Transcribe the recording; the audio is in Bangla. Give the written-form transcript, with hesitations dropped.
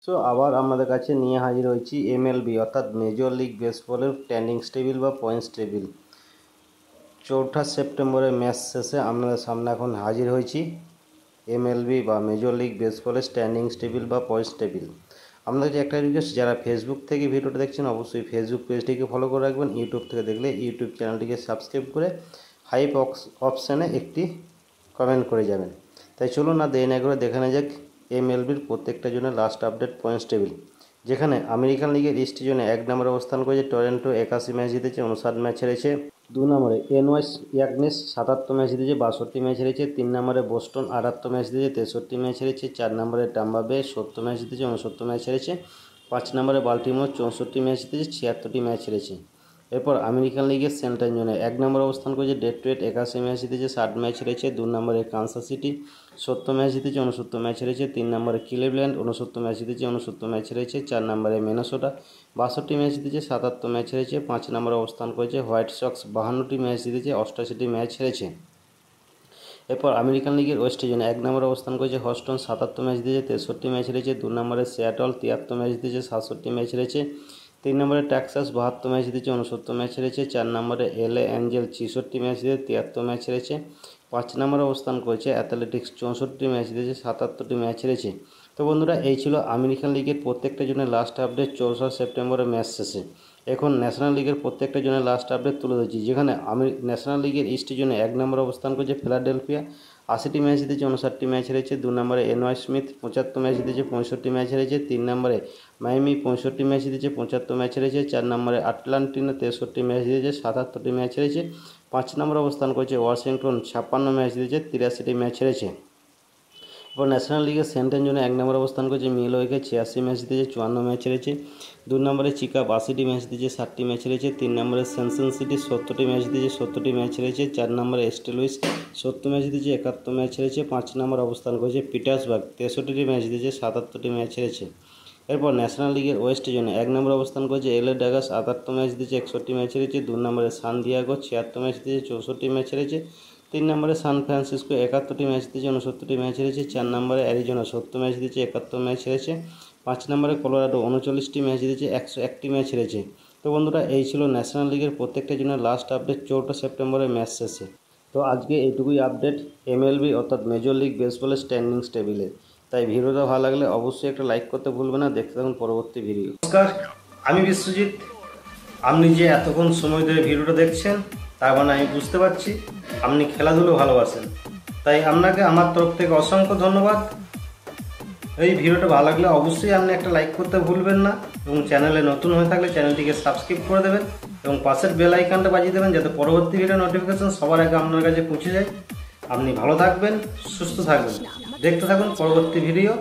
সো আবার আমাদের কাছে নিয়ে হাজির হয়েছি এমএলবি অর্থাৎ মেজর লিগ বেসবলের স্ট্যান্ডিংস টেবিল বা পয়েন্টস টেবিল। 4 সেপ্টেম্বরের ম্যাচ শেষে আমাদের সামনে এখন হাজির হয়েছি এমএলবি বা মেজর লিগ বেসবলের স্ট্যান্ডিংস টেবিল বা পয়েন্টস টেবিল। আপনাদের একটা রিকোয়েস্ট, যারা ফেসবুক থেকে ভিডিওটা দেখছেন অবশ্যই ফেসবুক পেজটিকে ফলো করে রাখবেন। ইউটিউব থেকে দেখলে ইউটিউব চ্যানেলটিকে সাবস্ক্রাইব করে হাইপ অপশানে একটি কমেন্ট করে যাবেন। তাই চলুন না দেরি না করে দেখে নেওয়া যাক এমএলবির প্রত্যেকটা জনের লাস্ট আপডেট পয়েন্টস টেবিল। যেখানে আমেরিকান লিগের ইস্ট জোনে 1 নম্বরে অবস্থান করেছে টরন্টো, 81 ম্যাচ জিতেছে, 59 ম্যাচ হেরেছে। 2 নম্বরে এনওয়াইস ইয়াকনেস 77 ম্যাচ জিতেছে, 62 ম্যাচ হেরেছে। 3 নম্বরে বোস্টন 78 ম্যাচ জিতেছে, 63 ম্যাচ হেরেছে। 4 নম্বরে টাম্বা বে 70 ম্যাচ জিতেছে, 69 ম্যাচ হেরেছে। 5 নম্বরে বাল্টিমোর 64 ম্যাচ জিতেছে, 76টি ম্যাচ হেরেছে। এরপর আমেরিকান লিগের সেন্ট্রাল জোনে 1 নম্বরে অবস্থান করেছে ডেট্রয়েট, 81 ম্যাচ জিতেছে, 60 ম্যাচ হেরেছে। 2 নম্বরে কানসাস সিটি 70 ম্যাচ জিতেছে, 69 ম্যাচ হেরেছে। 3 নম্বরে ক্লিভল্যান্ড 69 ম্যাচ জিতেছে, 69 ম্যাচ হেরেছে। 4 নম্বরে মিনেসোটা 62 ম্যাচ জিতেছে, 77 ম্যাচ হেরেছে। 5 নম্বরে অবস্থান করেছে হোয়াইট সক্স 52টি ম্যাচ জিতেছে, 88টি ম্যাচ হেরেছে। এরপর আমেরিকান লিগের ওয়েস্ট জোনে 1 নম্বরে অবস্থান করেছে হস্টন 77 ম্যাচ জিতেছে, 63 ম্যাচ হেরেছে। 2 নম্বরে সিয়াটল 73 ম্যাচ জিতেছে, 67 ম্যাচ হেরেছে। 3 নম্বরে টেক্সাস 72 ম্যাচ জিতেছে, 69 ম্যাচ হেরেছে। 4 নম্বরে এলএ অ্যাঞ্জেল 66 ম্যাচ জিতেছে, 73 ম্যাচ হেরেছে। 5 নম্বরে অবস্থান করেছে অ্যাথলেটিক্স 64 ম্যাচ জিতেছে, 77টি ম্যাচ হেরেছে। তো বন্ধুরা, এই ছিল আমেরিকান লিগের প্রত্যেকটা জনের লাস্ট আপডেট 4 সেপ্টেম্বরের ম্যাচ শেষে। এখন ন্যাশনাল লিগের প্রত্যেকটা জনের লাস্ট আপডেট তুলে ধরছি। যেখানে ন্যাশনাল লিগের ইস্ট জোনে 1 নম্বরে অবস্থান করেছে ফিলাডেলফিয়া, 80টি ম্যাচ জিতেছে, 59টি ম্যাচ হেরেছে। 2 নম্বরে এনওয়াই স্মিথ 75 ম্যাচ জিতেছে, 65 ম্যাচ হেরেছে। 3 নম্বরে মায়ামি 65 ম্যাচ জিতেছে, 75 ম্যাচ হেরেছে। 4 নম্বরে আটলান্টিনা 63 ম্যাচ জিতেছে, 77টি ম্যাচ হেরেছে। 5 নম্বরে অবস্থান করেছে ওয়াশিংটন 56 ম্যাচ জিতেছে, 83টি ম্যাচ হেরেছে। এরপর ন্যাশনাল লিগের সেন্ট্রাল জোনে 1 নম্বরে অবস্থান করেছে মিলওয়েকে 86 ম্যাচ জিতেছে, 54 ম্যাচ হেরেছে। 2 নম্বরে চিকাগো 80টি ম্যাচ জিতেছে, 60টি ম্যাচ হেরেছে। 3 নম্বরে সিনসিনাটি 70টি ম্যাচ জিতেছে, 70টি ম্যাচ হেরেছে। 4 নম্বরে এস্ট লুইস 70 ম্যাচ জিতেছে, 71 ম্যাচ হেরেছে। 5 নম্বরে অবস্থান করেছে পিটার্সবার্গ 63টি ম্যাচ জিতেছে, 77টি ম্যাচ হেরেছে। এরপর ন্যাশনাল লিগের ওয়েস্ট জোনে 1 নম্বরে অবস্থান করেছে এলএ ডাগাস 78 ম্যাচ জিতেছে, 61টি ম্যাচ হেরেছে। 2 নম্বরে সান দিয়াগো 76 ম্যাচ জিতেছে, 64টি ম্যাচ হেরেছে। 3 নম্বরে সান ফ্রান্সিসকো 71টি ম্যাচ জিতেছে, 69টি ম্যাচ হেরেছে। 4 নম্বরে অ্যারিজোনা 70 ম্যাচ জিতেছে, 71 ম্যাচ হেরেছে। 5 নম্বরে কলোরাডো 39টি ম্যাচ জিতেছে, 101টি ম্যাচ হেরেছে। তো বন্ধুরা, এই ছিল ন্যাশনাল লিগের প্রত্যেকটা জনের লাস্ট আপডেট 4 সেপ্টেম্বরের ম্যাচ শেষে। তো আজকে এইটুকুই আপডেট এমএলবি অর্থাৎ মেজর লিগ বেসবলের স্ট্যান্ডিংস টেবিলে। তাই ভিডিওটা ভালো লাগলে অবশ্যই একটা লাইক করতে ভুলবেন না। দেখতে থাকুন পরবর্তী ভিডিও। নমস্কার, আমি বিশ্বজিৎ। আপনি যে এতক্ষণ সময় ধরে ভিডিওটা দেখছেন তার মানে আমি বুঝতে পারছি আপনি খেলাধুলো ভালোবাসেন। তাই আপনাকে আমার তরফ থেকে অসংখ্য ধন্যবাদ। এই ভিডিওটা ভালো লাগলে অবশ্যই আপনি একটা লাইক করতে ভুলবেন না, এবং চ্যানেলে নতুন হয়ে থাকলে চ্যানেলটিকে সাবস্ক্রাইব করে দেবেন এবং পাশের বেল আইকনটা বাজিয়ে দেবেন, যাতে পরবর্তী ভিডিও নোটিফিকেশন সবার আগে আপনার কাছে পৌঁছে যায়। আপনি ভালো থাকবেন, সুস্থ থাকবেন, দেখতে থাকুন পরবর্তী ভিডিও।